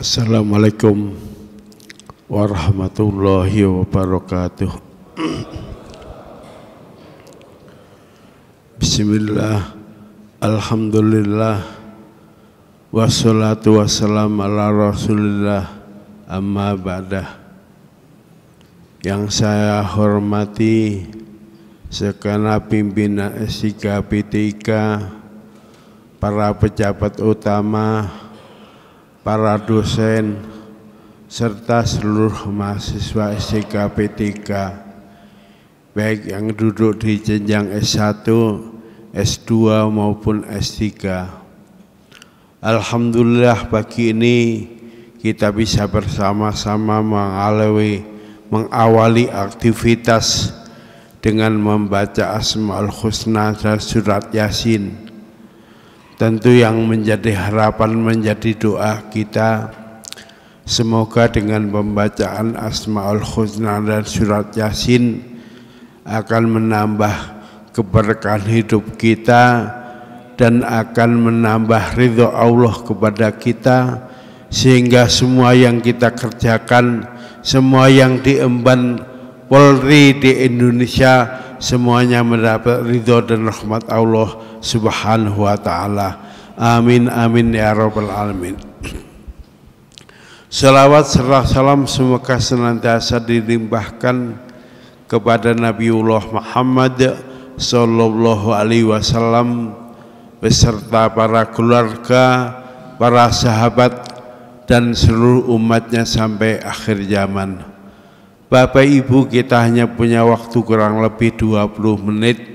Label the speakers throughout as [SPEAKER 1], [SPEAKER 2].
[SPEAKER 1] Assalamualaikum warahmatullahi wabarakatuh. Bismillah, alhamdulillah, wassalatu wassalamu ala rasulillah, amma ba'dah. Yang saya hormati segenap pimpinan SIKP3, para pejabat utama, para dosen, serta seluruh mahasiswa SIKP3, baik yang duduk di jenjang S1, S2 maupun S3. Alhamdulillah pagi ini kita bisa bersama-sama mengawali aktivitas dengan membaca Asmaul Husna dan surat Yasin. Tentu yang menjadi harapan, menjadi doa kita, semoga dengan pembacaan Asmaul Husna dan surat Yasin akan menambah keberkahan hidup kita dan akan menambah ridho Allah kepada kita, sehingga semua yang kita kerjakan, semua yang diemban Polri di Indonesia, semuanya mendapat ridho dan rahmat Allah Subhanahu wa ta'ala. Amin amin ya rabbal alamin. Salawat serta salam semoga senantiasa dilimpahkan kepada Nabiullah Muhammad sallallahu alaihi wasallam beserta para keluarga, para sahabat dan seluruh umatnya sampai akhir zaman. Bapak Ibu, kita hanya punya waktu kurang lebih 20 menit.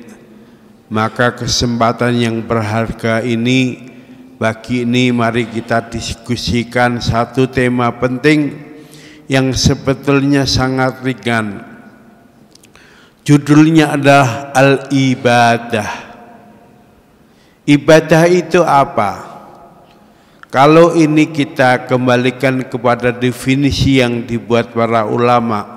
[SPEAKER 1] Maka kesempatan yang berharga ini, pagi ini mari kita diskusikan satu tema penting yang sebetulnya sangat ringan. Judulnya adalah Al-Ibadah. Ibadah itu apa? Kalau ini kita kembalikan kepada definisi yang dibuat para ulama,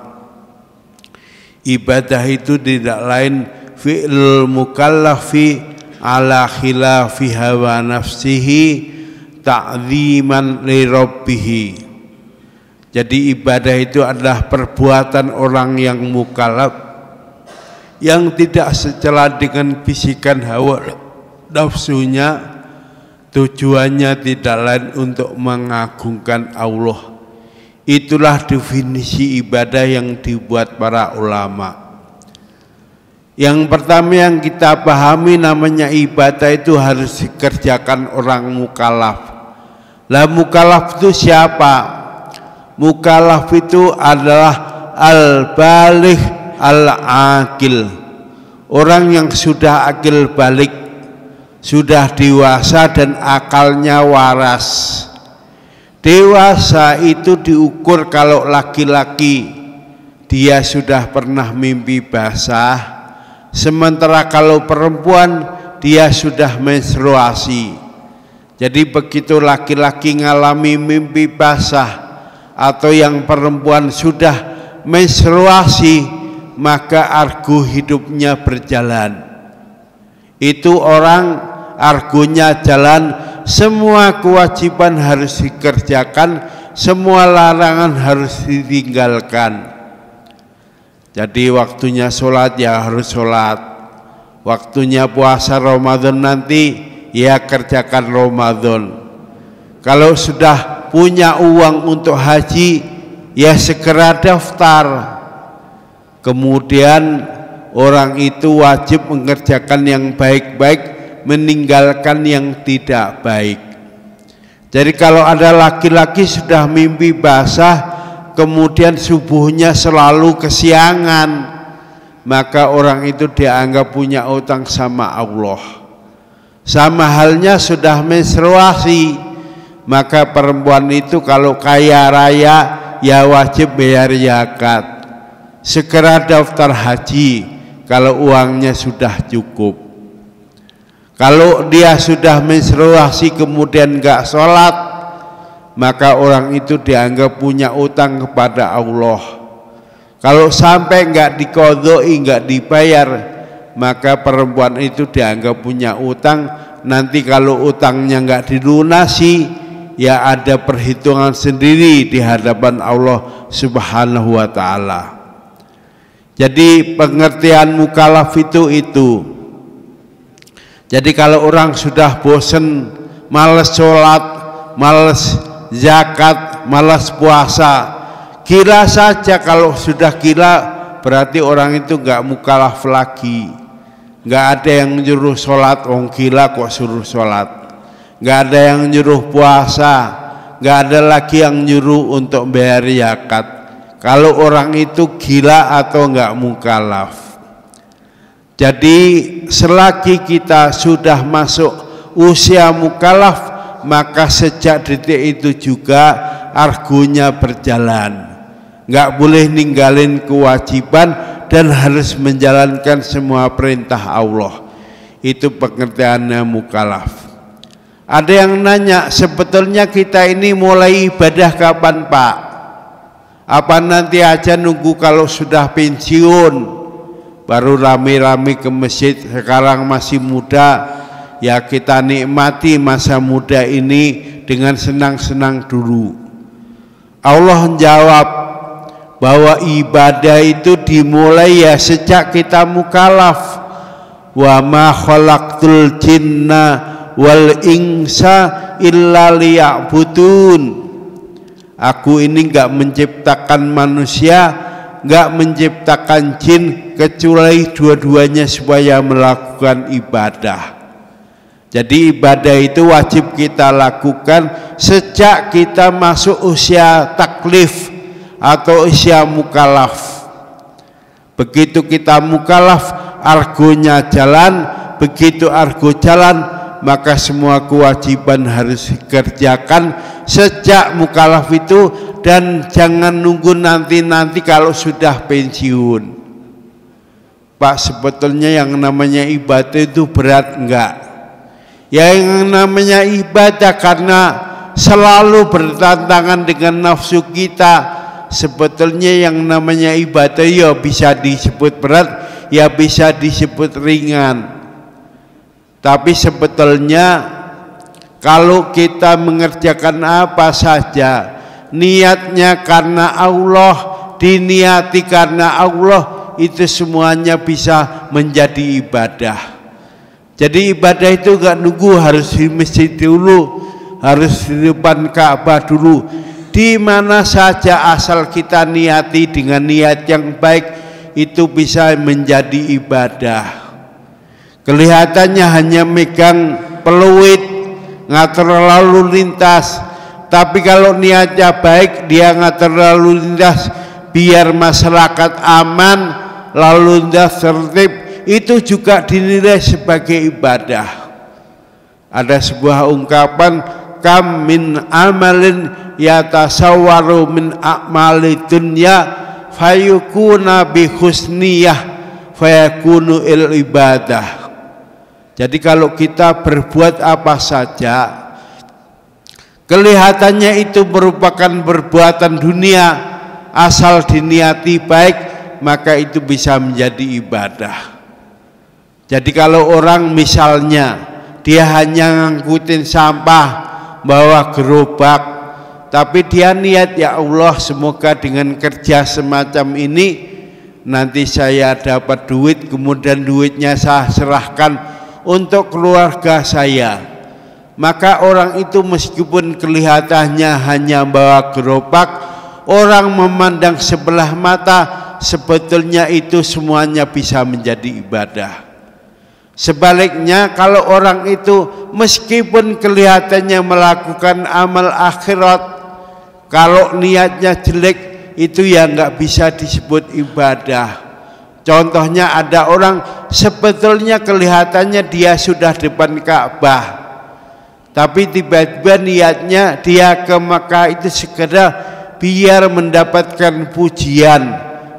[SPEAKER 1] ibadah itu tidak lain fi'lul mukallafi ala khilafi hawa nafsihi ta'ziman li rabbih. Jadi ibadah itu adalah perbuatan orang yang mukallaf yang tidak secela dengan bisikan hawa nafsunya, tujuannya tidak lain untuk mengagungkan Allah. Itulah definisi ibadah yang dibuat para ulama. Yang pertama yang kita pahami, namanya ibadah itu harus dikerjakan orang mukallaf. Lah mukallaf itu siapa? Mukallaf itu adalah al-baligh al-aqil, orang yang sudah akil balik, sudah dewasa dan akalnya waras. Dewasa itu diukur kalau laki-laki dia sudah pernah mimpi basah, sementara kalau perempuan dia sudah menstruasi. Jadi begitu laki-laki ngalami mimpi basah atau yang perempuan sudah menstruasi, maka argo hidupnya berjalan. Itu orang argonya jalan, semua kewajiban harus dikerjakan, semua larangan harus ditinggalkan. Jadi waktunya sholat ya harus sholat, waktunya puasa Ramadan nanti ya kerjakan Ramadan. Kalau sudah punya uang untuk haji ya segera daftar. Kemudian orang itu wajib mengerjakan yang baik-baik, meninggalkan yang tidak baik. Jadi kalau ada laki-laki sudah mimpi basah, kemudian subuhnya selalu kesiangan, maka orang itu dianggap punya utang sama Allah. Sama halnya sudah menstruasi, maka perempuan itu kalau kaya raya ya wajib bayar zakat. Segera daftar haji kalau uangnya sudah cukup. Kalau dia sudah menstruasi kemudian enggak sholat, maka orang itu dianggap punya utang kepada Allah. Kalau sampai enggak diqadai, enggak dibayar, maka perempuan itu dianggap punya utang. Nanti kalau utangnya enggak dilunasi, ya ada perhitungan sendiri di hadapan Allah Subhanahu wa ta'ala. Jadi pengertian mukallaf itu. Jadi kalau orang sudah bosan, malas sholat, malas zakat, malas puasa, gila saja. Kalau sudah gila berarti orang itu nggak mukallaf lagi. Nggak ada yang nyuruh sholat, orang gila kok suruh sholat. Nggak ada yang nyuruh puasa, nggak ada lagi yang nyuruh untuk bayar zakat. Kalau orang itu gila atau nggak mukallaf. Jadi selagi kita sudah masuk usia mukallaf, maka sejak detik itu juga argonya berjalan. Nggak boleh ninggalin kewajiban dan harus menjalankan semua perintah Allah. Itu pengertiannya mukallaf. Ada yang nanya, sebetulnya kita ini mulai ibadah kapan Pak? Apa nanti aja nunggu kalau sudah pensiun baru rame-rame ke masjid? Sekarang masih muda, ya kita nikmati masa muda ini dengan senang-senang dulu. Allah menjawab bahwa ibadah itu dimulai ya sejak kita mukallaf. Wa ma khalaqtul jinna wal insa illa liya'budun. Aku ini enggak menciptakan manusia, enggak menciptakan jin kecuali dua-duanya supaya melakukan ibadah. Jadi ibadah itu wajib kita lakukan sejak kita masuk usia taklif atau usia mukallaf. Begitu kita mukallaf, argonya jalan. Begitu argo jalan, maka semua kewajiban harus dikerjakan sejak mukallaf itu, dan jangan nunggu nanti kalau sudah pensiun. Pak, sebetulnya yang namanya ibadah itu berat enggak? Ya, yang namanya ibadah karena selalu bertantangan dengan nafsu kita. Sebetulnya yang namanya ibadah ya bisa disebut berat, ya bisa disebut ringan. Tapi sebetulnya kalau kita mengerjakan apa saja, niatnya karena Allah, diniati karena Allah, itu semuanya bisa menjadi ibadah. Jadi ibadah itu gak nunggu harus di masjid dulu, harus di depan Ka'bah dulu. Di mana saja asal kita niati dengan niat yang baik, itu bisa menjadi ibadah. Kelihatannya hanya megang peluit, ngatur lalu lintas, tapi kalau niatnya baik, dia ngatur lalu lintas biar masyarakat aman, lalu lintas tertib, itu juga dinilai sebagai ibadah. Ada sebuah ungkapan, kam min amalin yatasawwaru min a'mali dunya fayukuna bi husniyah fayakunu il ibadah. Jadi kalau kita berbuat apa saja, kelihatannya itu merupakan perbuatan dunia, asal diniati baik, maka itu bisa menjadi ibadah. Jadi kalau orang misalnya dia hanya ngangkutin sampah, bawa gerobak, tapi dia niat, ya Allah, semoga dengan kerja semacam ini nanti saya dapat duit, kemudian duitnya saya serahkan untuk keluarga saya. Maka orang itu meskipun kelihatannya hanya bawa gerobak, orang memandang sebelah mata, sebetulnya itu semuanya bisa menjadi ibadah. Sebaliknya kalau orang itu meskipun kelihatannya melakukan amal akhirat, kalau niatnya jelek, itu ya nggak bisa disebut ibadah. Contohnya ada orang sebetulnya kelihatannya dia sudah depan Ka'bah, tapi tiba-tiba niatnya dia ke Makkah itu sekedar biar mendapatkan pujian,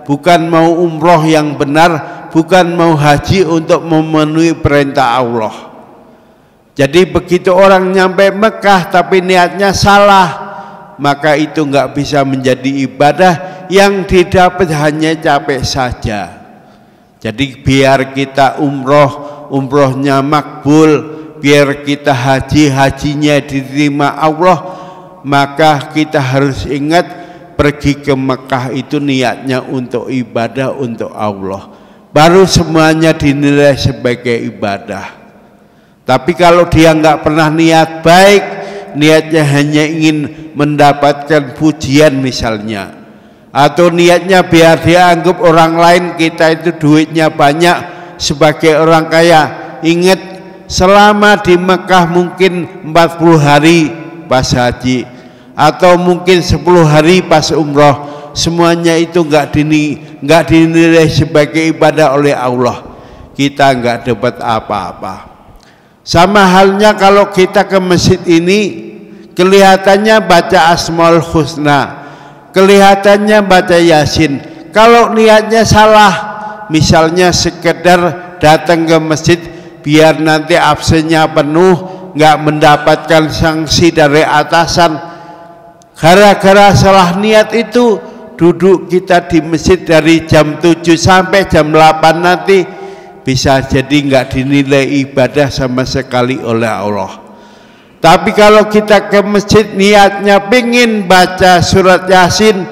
[SPEAKER 1] bukan mau umroh yang benar, bukan mau haji untuk memenuhi perintah Allah. Jadi begitu orang nyampe Mekah tapi niatnya salah, maka itu nggak bisa menjadi ibadah, yang didapat hanya capek saja. Jadi biar kita umrohnya makbul, biar kita hajinya diterima Allah, maka kita harus ingat pergi ke Mekah itu niatnya untuk ibadah untuk Allah, baru semuanya dinilai sebagai ibadah. Tapi kalau dia nggak pernah niat baik, niatnya hanya ingin mendapatkan pujian misalnya, atau niatnya biar dianggap orang lain kita itu duitnya banyak sebagai orang kaya. Ingat, selama di Mekah mungkin 40 hari pas haji, atau mungkin 10 hari pas umroh, semuanya itu nggak dinilai sebagai ibadah oleh Allah. Kita nggak dapat apa-apa. Sama halnya kalau kita ke masjid ini, kelihatannya baca Asmaul Husna, kelihatannya baca Yasin. Kalau niatnya salah, misalnya sekedar datang ke masjid biar nanti absennya penuh, nggak mendapatkan sanksi dari atasan, gara-gara salah niat itu duduk kita di masjid dari jam 7 sampai jam 8 nanti bisa jadi nggak dinilai ibadah sama sekali oleh Allah. Tapi kalau kita ke masjid niatnya pengen baca surat Yasin,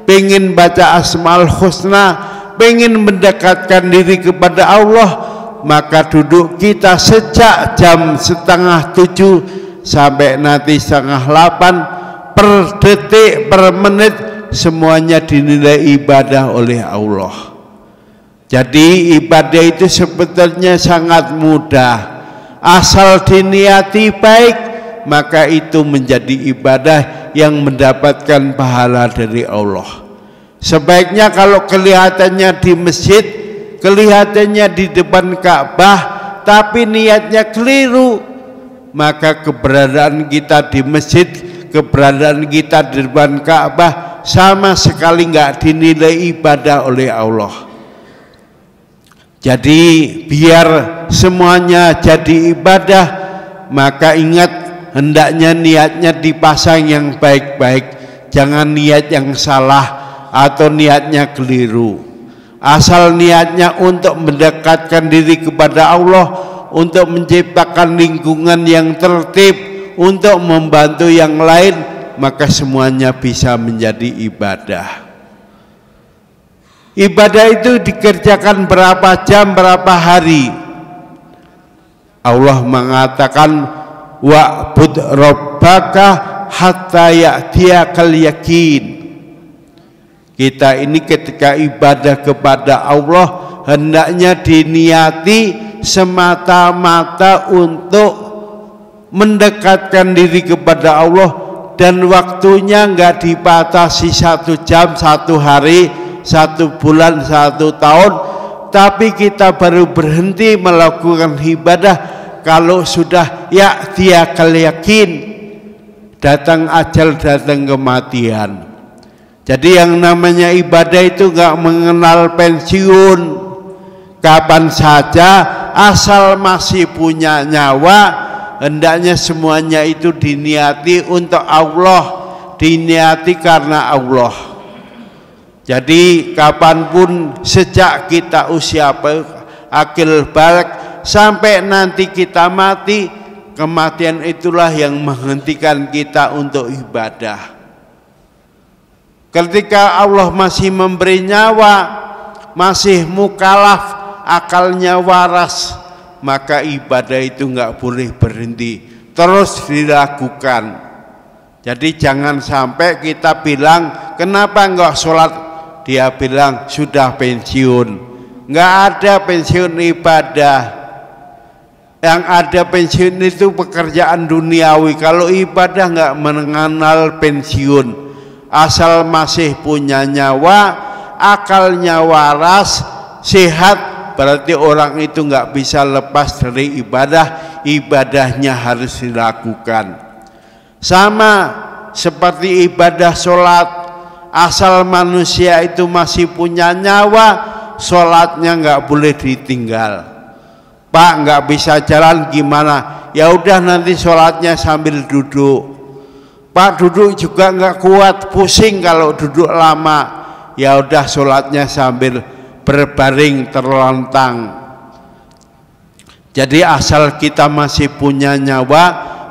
[SPEAKER 1] pengen baca Asmaul Husna, pengen mendekatkan diri kepada Allah, maka duduk kita sejak jam 6:30 sampai nanti 7:30, per detik, per menit, semuanya dinilai ibadah oleh Allah. Jadi ibadah itu sebetulnya sangat mudah, asal diniati baik, maka itu menjadi ibadah yang mendapatkan pahala dari Allah. Sebaiknya kalau kelihatannya di masjid, kelihatannya di depan Ka'bah, tapi niatnya keliru, maka keberadaan kita di masjid, keberadaan kita di depan Ka'bah sama sekali nggak dinilai ibadah oleh Allah. Jadi biar semuanya jadi ibadah, maka ingat, hendaknya niatnya dipasang yang baik-baik, jangan niat yang salah atau niatnya keliru. Asal niatnya untuk mendekatkan diri kepada Allah, untuk menciptakan lingkungan yang tertib, untuk membantu yang lain, maka semuanya bisa menjadi ibadah. Ibadah itu dikerjakan berapa jam, berapa hari. Allah mengatakan, wa'bud rabbaka hatta ya'tiyakal yakin. Kita ini ketika ibadah kepada Allah hendaknya diniati semata-mata untuk mendekatkan diri kepada Allah, dan waktunya nggak dibatasi 1 jam, 1 hari, 1 bulan, 1 tahun, tapi kita baru berhenti melakukan ibadah kalau sudah ya'tiyakal yakin, datang ajal, datang kematian. Jadi yang namanya ibadah itu nggak mengenal pensiun, kapan saja asal masih punya nyawa, hendaknya semuanya itu diniati untuk Allah, diniati karena Allah. Jadi kapanpun, sejak kita usia akil balik sampai nanti kita mati, kematian itulah yang menghentikan kita untuk ibadah. Ketika Allah masih memberi nyawa, masih mukalaf, akalnya waras, maka ibadah itu nggak boleh berhenti, terus dilakukan. Jadi jangan sampai kita bilang, kenapa nggak sholat? Dia bilang sudah pensiun. Nggak ada pensiun ibadah. Yang ada pensiun itu pekerjaan duniawi. Kalau ibadah nggak mengenal pensiun. Asal masih punya nyawa, akalnya waras, sehat, berarti orang itu nggak bisa lepas dari ibadah. Ibadahnya harus dilakukan. Sama seperti ibadah sholat, asal manusia itu masih punya nyawa, sholatnya nggak boleh ditinggal. Pak, nggak bisa jalan gimana? Ya udah nanti sholatnya sambil duduk. Pak, duduk juga nggak kuat, pusing kalau duduk lama. Ya udah sholatnya sambil berbaring terlontang. Jadi asal kita masih punya nyawa,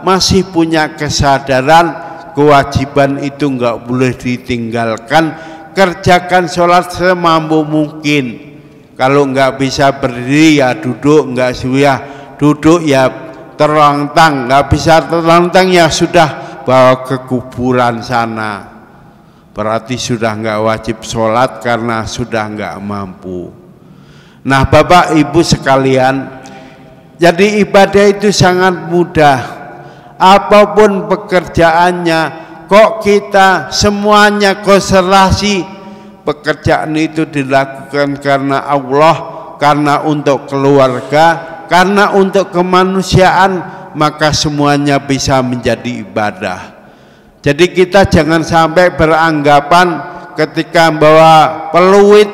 [SPEAKER 1] masih punya kesadaran, kewajiban itu nggak boleh ditinggalkan. Kerjakan sholat semampu mungkin. Kalau nggak bisa berdiri ya duduk, nggak sudah duduk ya terlentang, nggak bisa terlentang ya sudah bawa ke kuburan sana. Berarti sudah nggak wajib sholat karena sudah nggak mampu. Nah Bapak Ibu sekalian, jadi ibadah itu sangat mudah. Apapun pekerjaannya, kok kita semuanya konsentrasi pekerjaan itu dilakukan karena Allah, karena untuk keluarga, karena untuk kemanusiaan, maka semuanya bisa menjadi ibadah. Jadi kita jangan sampai beranggapan ketika bawa peluit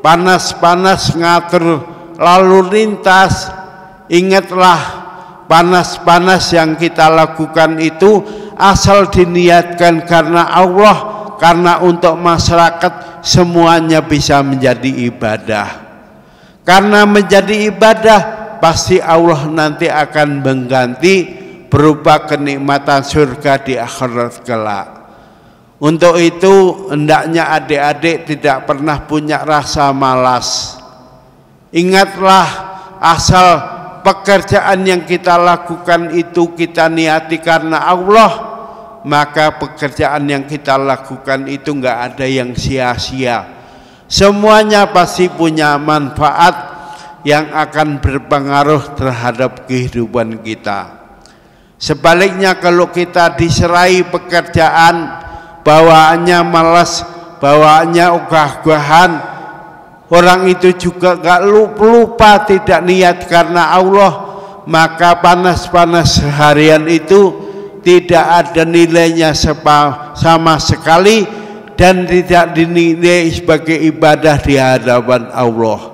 [SPEAKER 1] panas-panas ngatur lalu lintas, ingatlah panas-panas yang kita lakukan itu asal diniatkan karena Allah, karena untuk masyarakat, semuanya bisa menjadi ibadah. Karena menjadi ibadah, pasti Allah nanti akan mengganti berupa kenikmatan surga di akhirat kelak. Untuk itu hendaknya adik-adik tidak pernah punya rasa malas. Ingatlah, asal pekerjaan yang kita lakukan itu kita niati karena Allah, maka pekerjaan yang kita lakukan itu nggak ada yang sia-sia. Semuanya pasti punya manfaat yang akan berpengaruh terhadap kehidupan kita. Sebaliknya kalau kita diserai pekerjaan, bawaannya malas, bawaannya ogah-ogahan, orang itu juga nggak lupa tidak niat karena Allah, maka panas-panas seharian itu tidak ada nilainya sama sekali dan tidak dinilai sebagai ibadah di hadapan Allah.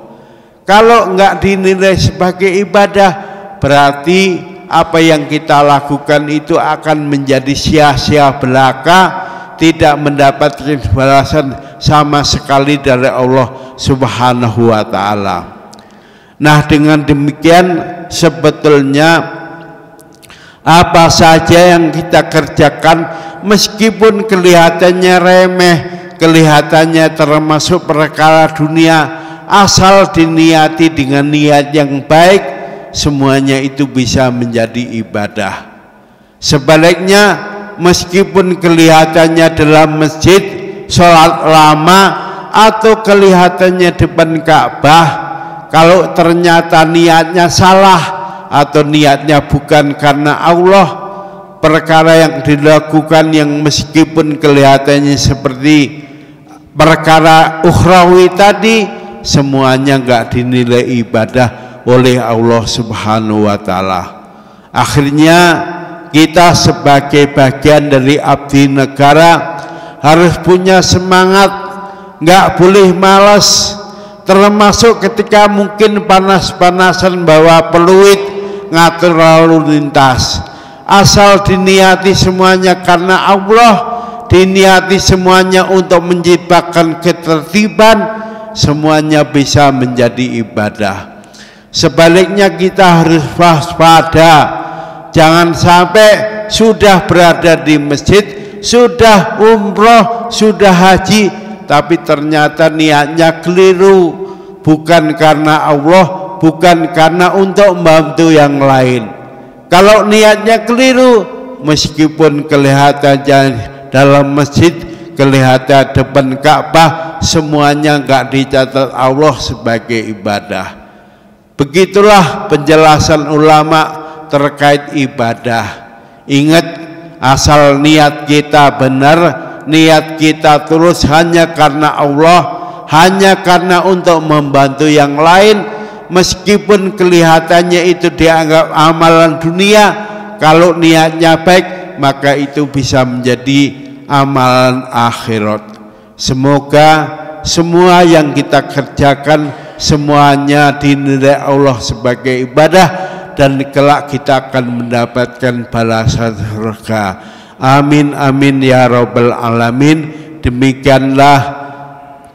[SPEAKER 1] Kalau enggak dinilai sebagai ibadah, berarti apa yang kita lakukan itu akan menjadi sia-sia belaka, tidak mendapatkan balasan sama sekali dari Allah Subhanahu wa ta'ala. Nah dengan demikian sebetulnya apa saja yang kita kerjakan, meskipun kelihatannya remeh, kelihatannya termasuk perkara dunia, asal diniati dengan niat yang baik, semuanya itu bisa menjadi ibadah. Sebaliknya, meskipun kelihatannya dalam masjid sholat lama atau kelihatannya depan Ka'bah, kalau ternyata niatnya salah atau niatnya bukan karena Allah, perkara yang dilakukan yang meskipun kelihatannya seperti perkara ukhrawi tadi, semuanya enggak dinilai ibadah oleh Allah Subhanahu wa ta'ala. Akhirnya kita sebagai bagian dari abdi negara harus punya semangat, enggak boleh malas, termasuk ketika mungkin panas-panasan bawa peluit ngatur lalu lintas, asal diniati semuanya karena Allah, diniati semuanya untuk menciptakan ketertiban, semuanya bisa menjadi ibadah. Sebaliknya kita harus waspada, jangan sampai sudah berada di masjid, sudah umroh, sudah haji, tapi ternyata niatnya keliru, bukan karena Allah, bukan karena untuk membantu yang lain. Kalau niatnya keliru, meskipun kelihatannya dalam masjid, kelihatan depan Ka'bah, semuanya enggak dicatat Allah sebagai ibadah. Begitulah penjelasan ulama terkait ibadah. Ingat, asal niat kita benar, niat kita tulus hanya karena Allah, hanya karena untuk membantu yang lain, meskipun kelihatannya itu dianggap amalan dunia, kalau niatnya baik maka itu bisa menjadi amalan akhirat. Semoga semua yang kita kerjakan semuanya dinilai Allah sebagai ibadah dan kelak kita akan mendapatkan balasan surga. Amin amin ya rabbal alamin. Demikianlah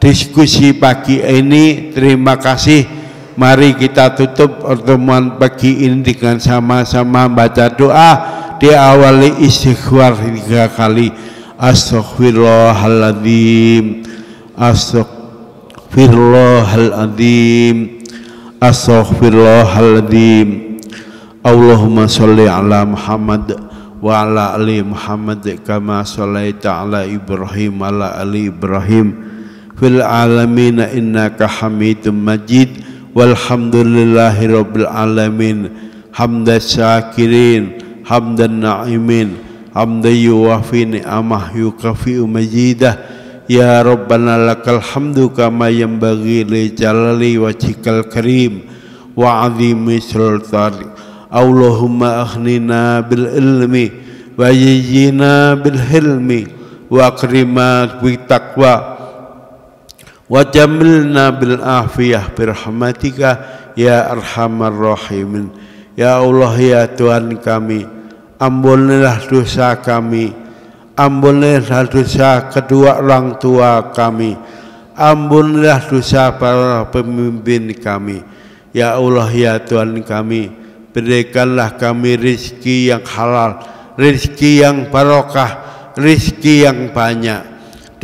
[SPEAKER 1] diskusi pagi ini. Terima kasih. Mari kita tutup pertemuan pagi ini dengan sama-sama baca doa diawali istighfar 3 kali. Astaghfirullahaladzim, astaghfirullahaladzim, astaghfirullahaladzim. Allahumma sholli ala Muhammad wa ala ali Muhammad kama shallaita ala Ibrahim ala ali Ibrahim fil alamin innaka Hamidum Majid. Walhamdulillahi rabbil alamin. Hamdan syakirin, hamdan na'imin, hamdan yuwafi ni'amah yukafi'u majidah. Ya Rabbana lakal hamdu kama yanbaghi li jalali wajhikal karim wa azimi sultani. Allahumma aghnina bil ilmi wa yayyina bil hilmi wa akrimna bi taqwa wa jamilna bil afiyah birahmatika ya arhamar rahimin. Ya Allah, ya Tuhan kami, ampunilah dosa kami, ampunilah dosa kedua orang tua kami, ampunilah dosa para pemimpin kami. Ya Allah, ya Tuhan kami, berikanlah kami rezeki yang halal, rezeki yang barokah, rezeki yang banyak.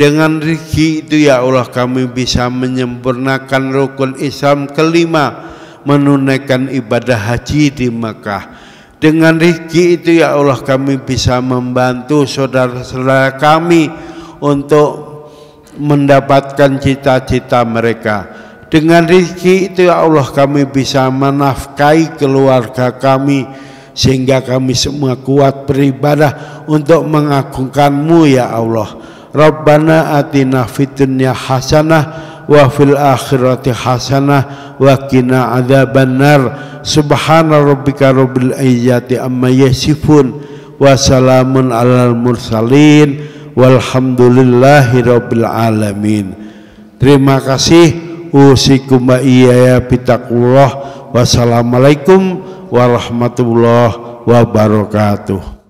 [SPEAKER 1] Dengan rezeki itu ya Allah kami bisa menyempurnakan rukun Islam kelima, menunaikan ibadah haji di Makkah. Dengan rezeki itu ya Allah kami bisa membantu saudara-saudara kami untuk mendapatkan cita-cita mereka. Dengan rezeki itu ya Allah kami bisa menafkahi keluarga kami sehingga kami semua kuat beribadah untuk mengagungkan-Mu ya Allah. Rabbana atina fid dunya hasanah wa fil akhirati hasanah wa qina adzabannar. Subhana rabbika rabbil izzati amma yasifun wa salamun alal mursalin walhamdulillahi rabbil alamin. Terima kasih. Usikum wa iyaya bitaqullah. Wassalamualaikum warahmatullahi wabarakatuh.